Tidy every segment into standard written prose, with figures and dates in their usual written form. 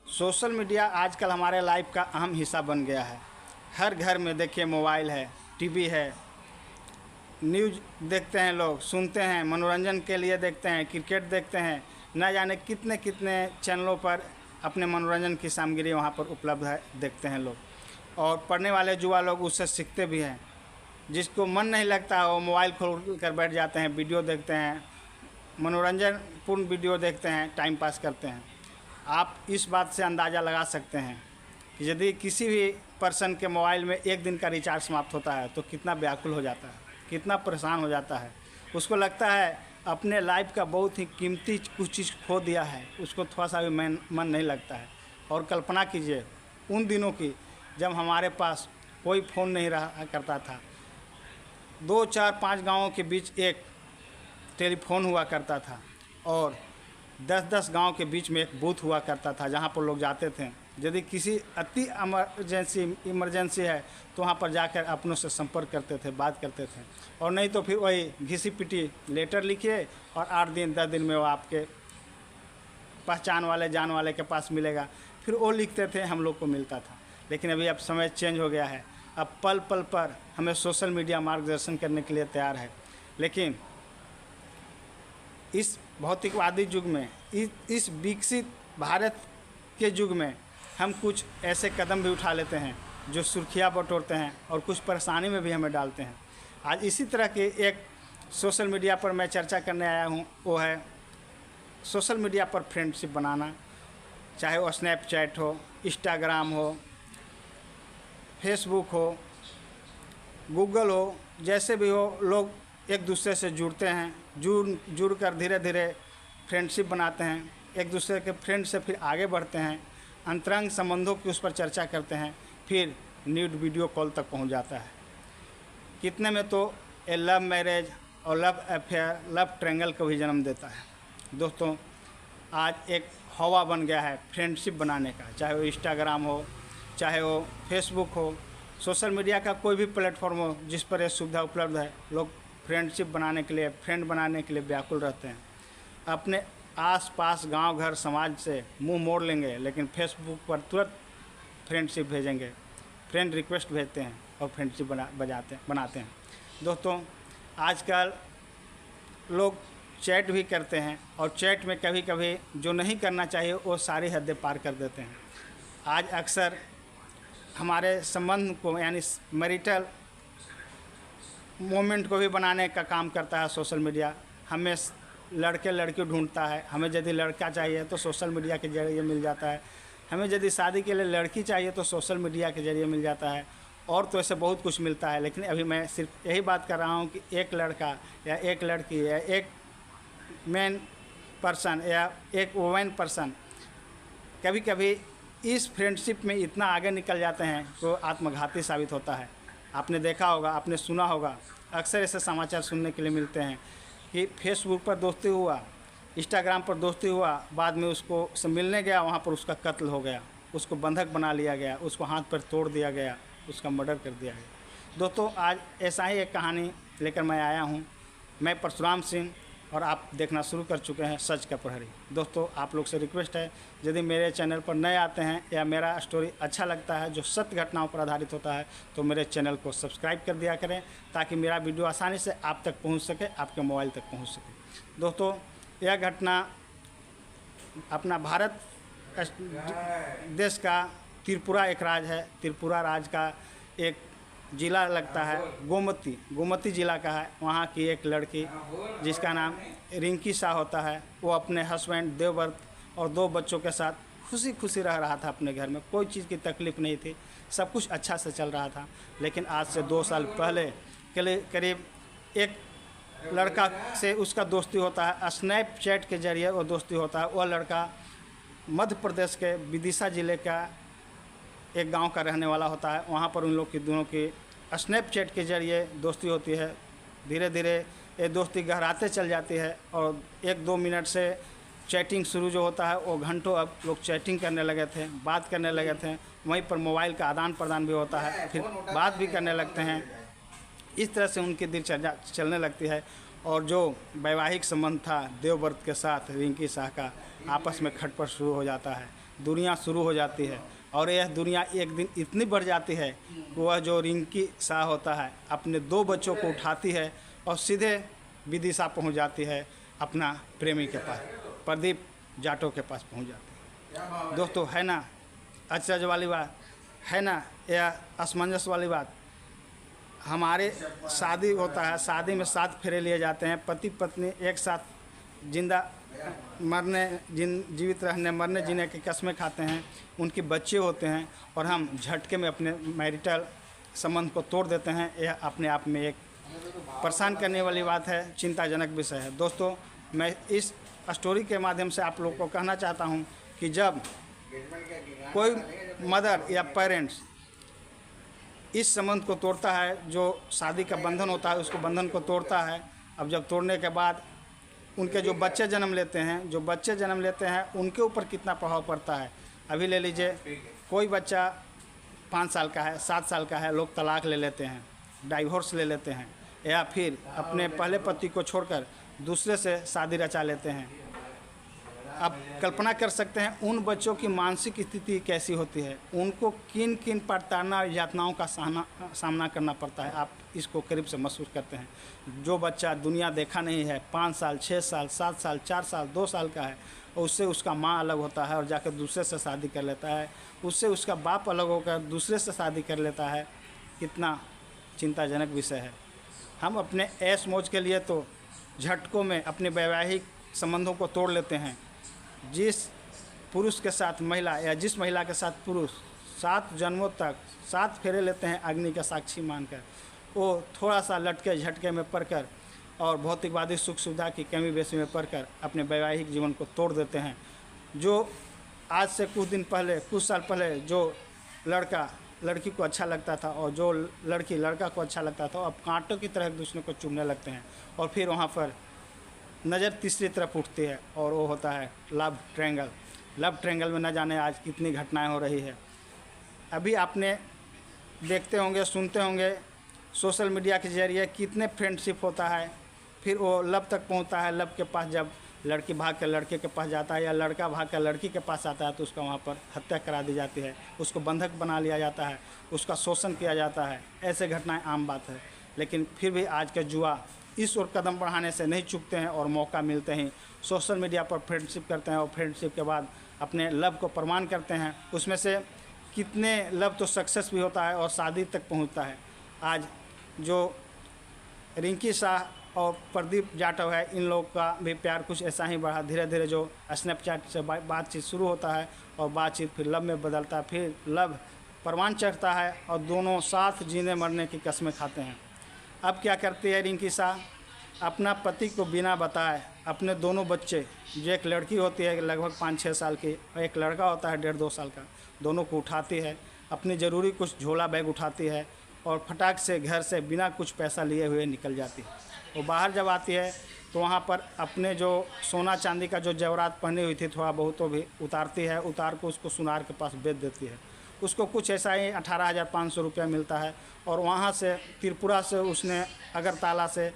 Social media आजकल हमारे life का अहम हिस्सा बन गया है। हर घर में देखिए मोबाइल है, टीवी है, न्यूज़ देखते हैं, लोग सुनते हैं, मनोरंजन के लिए देखते हैं, क्रिकेट देखते हैं, न जाने कितने कितने चैनलों पर अपने मनोरंजन की सामग्री वहाँ पर उपलब्ध है, देखते हैं लोग। और पढ़ने वाले युवा लोग उससे सीखते भी हैं। जिसको मन नहीं लगता वो मोबाइल खोल कर बैठ जाते हैं, वीडियो देखते हैं, मनोरंजन पूर्ण वीडियो देखते हैं, टाइम पास करते हैं। आप इस बात से अंदाज़ा लगा सकते हैं कि यदि किसी भी पर्सन के मोबाइल में एक दिन का रिचार्ज समाप्त होता है तो कितना व्याकुल हो जाता है, कितना परेशान हो जाता है। उसको लगता है अपने लाइफ का बहुत ही कीमती कुछ चीज़ खो दिया है, उसको थोड़ा सा भी मन नहीं लगता है। और कल्पना कीजिए उन दिनों की जब हमारे पास कोई फ़ोन नहीं रहा करता था। 2, 4, 5 गाँवों के बीच एक टेलीफोन हुआ करता था और 10-10 गांव के बीच में एक बूथ हुआ करता था जहां पर लोग जाते थे। यदि किसी अति इमरजेंसी है तो वहां पर जाकर अपनों से संपर्क करते थे, बात करते थे। और नहीं तो फिर वही घिसी पिटी लेटर लिखिए और 8 दिन 10 दिन में वो आपके पहचान वाले जान वाले के पास मिलेगा, फिर वो लिखते थे, हम लोग को मिलता था। लेकिन अभी अब समय चेंज हो गया है। अब पल पल पर हमें सोशल मीडिया मार्गदर्शन करने के लिए तैयार है। लेकिन इस भौतिकवादी युग में, इस विकसित भारत के युग में हम कुछ ऐसे कदम भी उठा लेते हैं जो सुर्खियाँ बटोरते हैं और कुछ परेशानी में भी हमें डालते हैं। आज इसी तरह के एक सोशल मीडिया पर मैं चर्चा करने आया हूँ। वो है सोशल मीडिया पर फ्रेंडशिप बनाना, चाहे वो स्नैपचैट हो, इंस्टाग्राम हो, फेसबुक हो, गूगल हो, जैसे भी हो, लोग एक दूसरे से जुड़ते हैं, जुड़ कर धीरे धीरे फ्रेंडशिप बनाते हैं, एक दूसरे के फ्रेंड से फिर आगे बढ़ते हैं, अंतरंग संबंधों की उस पर चर्चा करते हैं, फिर न्यूड वीडियो कॉल तक पहुंच जाता है। कितने में तो ये लव मैरिज और लव अफेयर, लव ट्रायंगल को भी जन्म देता है। दोस्तों, आज एक हवा बन गया है फ्रेंडशिप बनाने का, चाहे वो इंस्टाग्राम हो, चाहे वो फेसबुक हो, सोशल मीडिया का कोई भी प्लेटफॉर्म हो जिस पर यह सुविधा उपलब्ध है। लोग फ्रेंडशिप बनाने के लिए, फ्रेंड बनाने के लिए व्याकुल रहते हैं। अपने आसपास गांव घर समाज से मुंह मोड़ लेंगे, लेकिन फेसबुक पर तुरंत फ्रेंडशिप भेजेंगे, फ्रेंड रिक्वेस्ट भेजते हैं और फ्रेंडशिप बनाते हैं। दोस्तों, आजकल लोग चैट भी करते हैं और चैट में कभी कभी जो नहीं करना चाहिए वो सारी हदें पार कर देते हैं। आज अक्सर हमारे संबंध को, यानी मैरिटल मोमेंट को भी बनाने का काम करता है सोशल मीडिया। हमें लड़के लड़की ढूंढता है। हमें यदि लड़का चाहिए तो सोशल मीडिया के जरिए मिल जाता है। हमें यदि शादी के लिए लड़की चाहिए तो सोशल मीडिया के जरिए मिल जाता है। और तो ऐसे बहुत कुछ मिलता है। लेकिन अभी मैं सिर्फ यही बात कर रहा हूँ कि एक लड़का या एक लड़की या एक मैन पर्सन या एक वुमेन पर्सन कभी कभी इस फ्रेंडशिप में इतना आगे निकल जाते हैं तो आत्मघाती साबित होता है। आपने देखा होगा, आपने सुना होगा, अक्सर ऐसे समाचार सुनने के लिए मिलते हैं कि फेसबुक पर दोस्ती हुआ, इंस्टाग्राम पर दोस्ती हुआ, बाद में उसको से मिलने गया, वहाँ पर उसका कत्ल हो गया, उसको बंधक बना लिया गया, उसको हाथ पर तोड़ दिया गया, उसका मर्डर कर दिया गया। दोस्तों, आज ऐसा ही एक कहानी लेकर मैं आया हूँ। मैं परशुराम सिंह और आप देखना शुरू कर चुके हैं सच का प्रहरी। दोस्तों, आप लोग से रिक्वेस्ट है, यदि मेरे चैनल पर नए आते हैं या मेरा स्टोरी अच्छा लगता है जो सत्य घटनाओं पर आधारित होता है तो मेरे चैनल को सब्सक्राइब कर दिया करें ताकि मेरा वीडियो आसानी से आप तक पहुंच सके, आपके मोबाइल तक पहुंच सके। दोस्तों, यह घटना अपना भारत देश का त्रिपुरा एक राज्य है। त्रिपुरा राज्य का एक ज़िला लगता है, गोमती ज़िला का है। वहाँ की एक लड़की जिसका नाम रिंकी शाह होता है, वो अपने हस्बैंड देवव्रत और 2 बच्चों के साथ खुशी खुशी रह रहा था अपने घर में। कोई चीज़ की तकलीफ़ नहीं थी, सब कुछ अच्छा से चल रहा था। लेकिन आज से 2 साल पहले करीब एक लड़का से उसका दोस्ती होता है, स्नैपचैट के जरिए वो दोस्ती होता है। वह लड़का मध्य प्रदेश के विदिशा ज़िले का एक गांव का रहने वाला होता है। वहाँ पर उन लोग की दोनों की स्नैपचैट के जरिए दोस्ती होती है। धीरे धीरे ये दोस्ती गहराते चल जाती है और 1-2 मिनट से चैटिंग शुरू जो होता है वो घंटों अब लोग चैटिंग करने लगे थे, बात करने लगे थे। वहीं पर मोबाइल का आदान प्रदान भी होता है, फिर बात भी करने लगते हैं। इस तरह से उनकी दिनचर्या चलने लगती है और जो वैवाहिक संबंध था देवव्रत के साथ रिंकी शाह का, आपस में खटपट शुरू हो जाता है। दुनिया शुरू हो जाती है। और यह दुनिया एक दिन इतनी बढ़ जाती है कि वह जो रिंकी शाह होता है अपने 2 बच्चों को उठाती है और सीधे विदिशा पहुंच जाती है अपना प्रेमी के पास, प्रदीप जाटव के पास पहुंच जाती है। दोस्तों, है ना अचरज वाली बात, है ना यह असमंजस वाली बात। हमारे शादी होता है, शादी में 7 फेरे लिए जाते हैं, पति पत्नी एक साथ जीवित रहने मरने जीने की कस्में खाते हैं, उनके बच्चे होते हैं और हम झटके में अपने मैरिटल संबंध को तोड़ देते हैं। यह अपने आप में एक परेशान करने वाली बात है, चिंताजनक विषय है। दोस्तों, मैं इस स्टोरी के माध्यम से आप लोग को कहना चाहता हूं कि जब कोई मदर या पेरेंट्स इस संबंध को तोड़ता है, जो शादी का बंधन होता है उसको बंधन को तोड़ता है, अब जब तोड़ने के बाद उनके जो बच्चे जन्म लेते हैं उनके ऊपर कितना प्रभाव पड़ता है। अभी ले लीजिए, कोई बच्चा 5 साल का है, 7 साल का है, लोग तलाक ले लेते हैं, डाइवोर्स ले लेते हैं, या फिर अपने पहले पति को छोड़कर दूसरे से शादी रचा लेते हैं। आप कल्पना कर सकते हैं उन बच्चों की मानसिक स्थिति कैसी होती है, उनको किन किन प्रताड़ना यातनाओं का सामना करना पड़ता है। आप इसको करीब से महसूस करते हैं। जो बच्चा दुनिया देखा नहीं है, 5 साल, 6 साल, 7 साल, 4 साल, 2 साल का है, उससे उसका माँ अलग होता है और जाकर दूसरे से शादी कर लेता है, उससे उसका बाप अलग होकर दूसरे से शादी कर लेता है। कितना चिंताजनक विषय है। हम अपने ऐश मौज के लिए तो झटकों में अपने वैवाहिक संबंधों को तोड़ लेते हैं। जिस पुरुष के साथ महिला या जिस महिला के साथ पुरुष 7 जन्मों तक 7 फेरे लेते हैं अग्नि का साक्षी मानकर, वो थोड़ा सा लटके झटके में पड़कर और भौतिकवादी सुख सुविधा की कमी बेसी में पड़कर अपने वैवाहिक जीवन को तोड़ देते हैं। जो आज से कुछ साल पहले जो लड़का लड़की को अच्छा लगता था और जो लड़की लड़का को अच्छा लगता था, अब कांटों की तरह एक दूसरे को चुभने लगते हैं और फिर वहाँ पर नज़र तीसरी तरफ उठती है और वो होता है लव ट्रायंगल। लव ट्रायंगल में न जाने आज कितनी घटनाएं हो रही है। अभी आपने देखते होंगे, सुनते होंगे, सोशल मीडिया के जरिए कितने फ्रेंडशिप होता है, फिर वो लव तक पहुंचता है। लव के पास जब लड़की भाग कर लड़के के पास जाता है या लड़का भाग कर लड़की के पास आता है तो उसका वहाँ पर हत्या करा दी जाती है, उसको बंधक बना लिया जाता है, उसका शोषण किया जाता है। ऐसे घटनाएं आम बात है। लेकिन फिर भी आज का युवा इस ओर कदम बढ़ाने से नहीं चूकते हैं और मौका मिलते ही सोशल मीडिया पर फ्रेंडशिप करते हैं और फ्रेंडशिप के बाद अपने लव को प्रमाण करते हैं। उसमें से कितने लव तो सक्सेस भी होता है और शादी तक पहुंचता है। आज जो रिंकी शाह और प्रदीप जाटव है, इन लोगों का भी प्यार कुछ ऐसा ही बढ़ा। धीरे धीरे जो स्नैपचैट से बातचीत शुरू होता है और बातचीत फिर लव में बदलता है, फिर लव प्रमाण चढ़ता है और दोनों साथ जीने मरने की कस्में खाते हैं। अब क्या करती है रिंकी शाह, अपना पति को बिना बताए अपने दोनों बच्चे, जो एक लड़की होती है लगभग 5-6 साल की और एक लड़का होता है 1.5-2 साल का, दोनों को उठाती है, अपनी ज़रूरी कुछ झोला बैग उठाती है और फटाक से घर से बिना कुछ पैसा लिए हुए निकल जाती है। वो बाहर जब आती है तो वहाँ पर अपने जो सोना चांदी का जो जेवरात पहनी हुई थी थोड़ा बहुत तो भी उतारती है, उतार को उसको सुनार के पास बेच देती है। उसको कुछ ऐसा ही 18,500 रुपया मिलता है और वहाँ से त्रिपुरा से उसने अगरतला से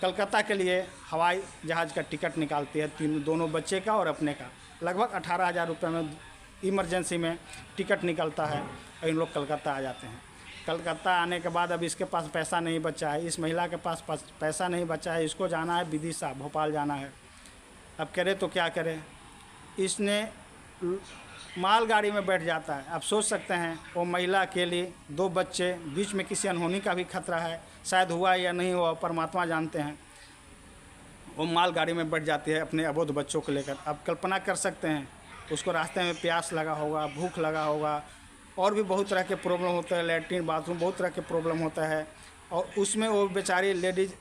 कलकत्ता के लिए हवाई जहाज़ का टिकट निकालती है, दोनों बच्चे का और अपने का। लगभग 18,000 रुपये में इमरजेंसी में टिकट निकलता है और इन लोग कलकत्ता आ जाते हैं। कलकत्ता आने के बाद अब इसके पास पैसा नहीं बचा है, इस महिला के पास पैसा नहीं बचा है, इसको जाना है विदिशा, भोपाल जाना है। अब करे तो क्या करे, इसने मालगाड़ी में बैठ जाता है। आप सोच सकते हैं वो महिला अकेली, 2 बच्चे, बीच में किसी अनहोनी का भी खतरा है, शायद हुआ या नहीं हुआ परमात्मा जानते हैं। वो मालगाड़ी में बैठ जाती है अपने अबोध बच्चों को लेकर। अब कल्पना कर सकते हैं उसको रास्ते में प्यास लगा होगा, भूख लगा होगा, और भी बहुत तरह के प्रॉब्लम होते हैं, लैट्रिन बाथरूम बहुत तरह के प्रॉब्लम होता है। और उसमें वो बेचारी लेडीज़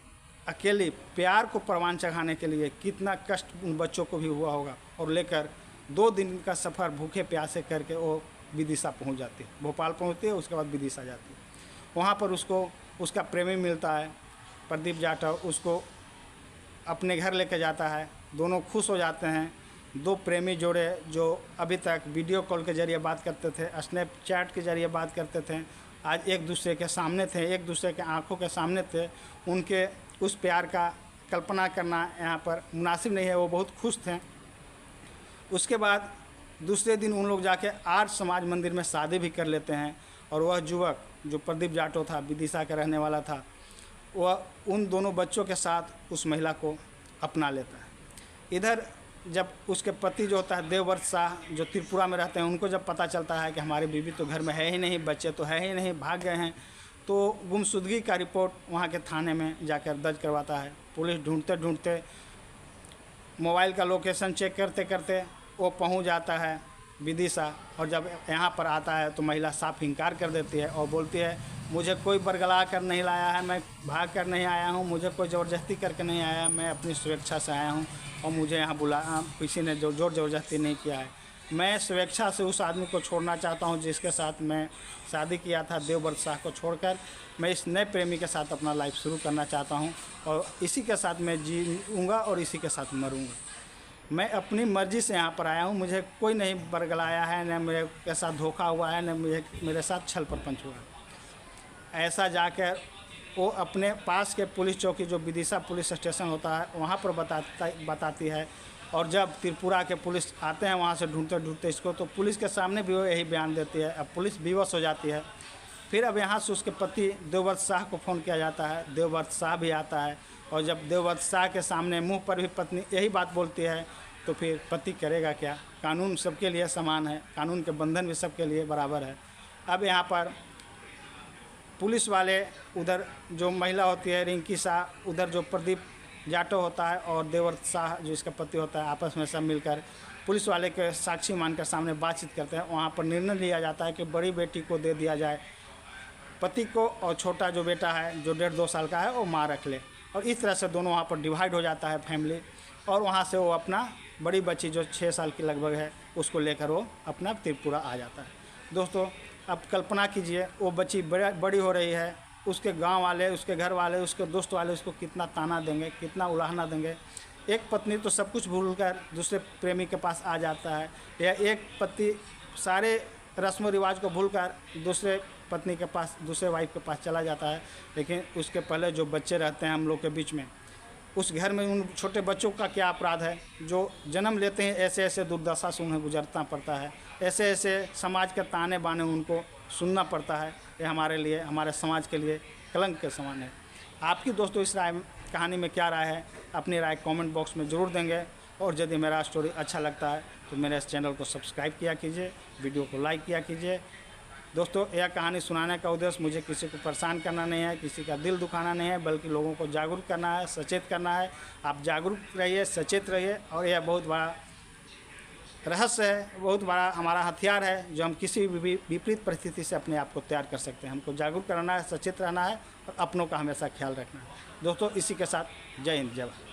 अकेली प्यार को परवान चढ़ाने के लिए कितना कष्ट उन बच्चों को भी हुआ होगा, और लेकर 2 दिन का सफ़र भूखे प्यासे करके वो विदिशा पहुंच जाती है, भोपाल पहुंचती है, उसके बाद विदिशा जाती है। वहाँ पर उसको उसका प्रेमी मिलता है प्रदीप जाटव, उसको अपने घर लेके जाता है, दोनों खुश हो जाते हैं। 2 प्रेमी जोड़े जो अभी तक वीडियो कॉल के ज़रिए बात करते थे, स्नैपचैट के ज़रिए बात करते थे, आज एक दूसरे के सामने थे, एक दूसरे के आंखों के सामने थे। उनके उस प्यार का कल्पना करना यहाँ पर मुनासिब नहीं है, वो बहुत खुश थे। उसके बाद दूसरे दिन उन लोग जाके आर्य समाज मंदिर में शादी भी कर लेते हैं। और वह युवक जो प्रदीप जाटो था, विदिशा का रहने वाला था, वह उन दोनों बच्चों के साथ उस महिला को अपना लेता है। इधर जब उसके पति जो होता है देवव्रत शाह, जो त्रिपुरा में रहते हैं, उनको जब पता चलता है कि हमारी बीवी तो घर में है ही नहीं, बच्चे तो है ही नहीं, भाग गए हैं, तो गुमशुदगी का रिपोर्ट वहाँ के थाने में जाकर दर्ज करवाता है। पुलिस ढूंढते ढूंढते, मोबाइल का लोकेशन चेक करते करते वो पहुँच जाता है विदिशा। और जब यहाँ पर आता है तो महिला साफ इनकार कर देती है और बोलती है, मुझे कोई बरगला कर नहीं लाया है, मैं भाग कर नहीं आया हूँ, मुझे कोई ज़बरदस्ती करके नहीं आया, मैं अपनी स्वेच्छा से आया हूँ और मुझे यहाँ किसी ने जोर ज़बरदस्ती नहीं किया है। मैं स्वेच्छा से उस आदमी को छोड़ना चाहता हूँ जिसके साथ मैं शादी किया था, देवव्रत शाह को छोड़कर मैं इस नए प्रेमी के साथ अपना लाइफ शुरू करना चाहता हूँ और इसी के साथ मैं जीऊँगा और इसी के साथ मरूँगा। मैं अपनी मर्ज़ी से यहाँ पर आया हूँ, मुझे कोई नहीं बरगलाया है, न मेरे के साथ धोखा हुआ है, न मेरे साथ छल प्रपंच हुआ है। ऐसा जाकर वो अपने पास के पुलिस चौकी, जो विदिशा पुलिस स्टेशन होता है, वहाँ पर बताती है। और जब त्रिपुरा के पुलिस आते हैं वहाँ से ढूंढते ढूंढते इसको, तो पुलिस के सामने भी वो यही बयान देती है। अब पुलिस विवश हो जाती है। फिर अब यहाँ से उसके पति देवव्रत शाह को फ़ोन किया जाता है, देवव्रत शाह भी आता है। और जब देवव्रत शाह के सामने मुंह पर भी पत्नी यही बात बोलती है, तो फिर पति करेगा क्या? कानून सबके लिए समान है, कानून के बंधन भी सबके लिए बराबर है। अब यहाँ पर पुलिस वाले, उधर जो महिला होती है रिंकी शाह, उधर जो प्रदीप जाटो होता है और देवव्रत शाह जो इसका पति होता है, आपस में सब मिलकर पुलिस वाले के साक्षी मानकर सामने बातचीत करते हैं। वहाँ पर निर्णय लिया जाता है कि बड़ी बेटी को दे दिया जाए पति को, और छोटा जो बेटा है जो 1.5-2 साल का है वो माँ रख ले। और इस तरह से दोनों वहाँ पर डिवाइड हो जाता है फैमिली। और वहाँ से वो अपना बड़ी बच्ची जो 6 साल की लगभग है उसको लेकर वो अपना त्रिपुरा आ जाता है। दोस्तों, अब कल्पना कीजिए, वो बच्ची बड़ी हो रही है, उसके गांव वाले, उसके घर वाले, उसके दोस्त वाले उसको कितना ताना देंगे, कितना उलाहना देंगे। एक पत्नी तो सब कुछ भूलकर दूसरे प्रेमी के पास आ जाता है, या एक पति सारे रस्म व रिवाज को भूलकर दूसरे पत्नी के पास, दूसरे वाइफ के पास चला जाता है। लेकिन उसके पहले जो बच्चे रहते हैं हम लोग के बीच में, उस घर में उन छोटे बच्चों का क्या अपराध है जो जन्म लेते हैं, ऐसे ऐसे दुर्दशा से उन्हें गुजरना पड़ता है, ऐसे ऐसे समाज के ताने बाने उनको सुनना पड़ता है। ये हमारे लिए, हमारे समाज के लिए कलंक के समान है। आपकी दोस्तों इस कहानी में क्या राय है? अपनी राय कमेंट बॉक्स में ज़रूर देंगे। और यदि मेरा स्टोरी अच्छा लगता है तो मेरे इस चैनल को सब्सक्राइब किया कीजिए, वीडियो को लाइक किया कीजिए। दोस्तों, यह कहानी सुनाने का उद्देश्य मुझे किसी को परेशान करना नहीं है, किसी का दिल दुखाना नहीं है, बल्कि लोगों को जागरूक करना है, सचेत करना है। आप जागरूक रहिए, सचेत रहिए। और यह बहुत बड़ा रहस्य है, बहुत बड़ा हमारा हथियार है जो हम किसी भी विपरीत परिस्थिति से अपने आप को तैयार कर सकते हैं। हमको जागरूक करना है, सचेत रहना है और अपनों का हमेशा ख्याल रखना है। दोस्तों, इसी के साथ जय हिंद, जय भारत।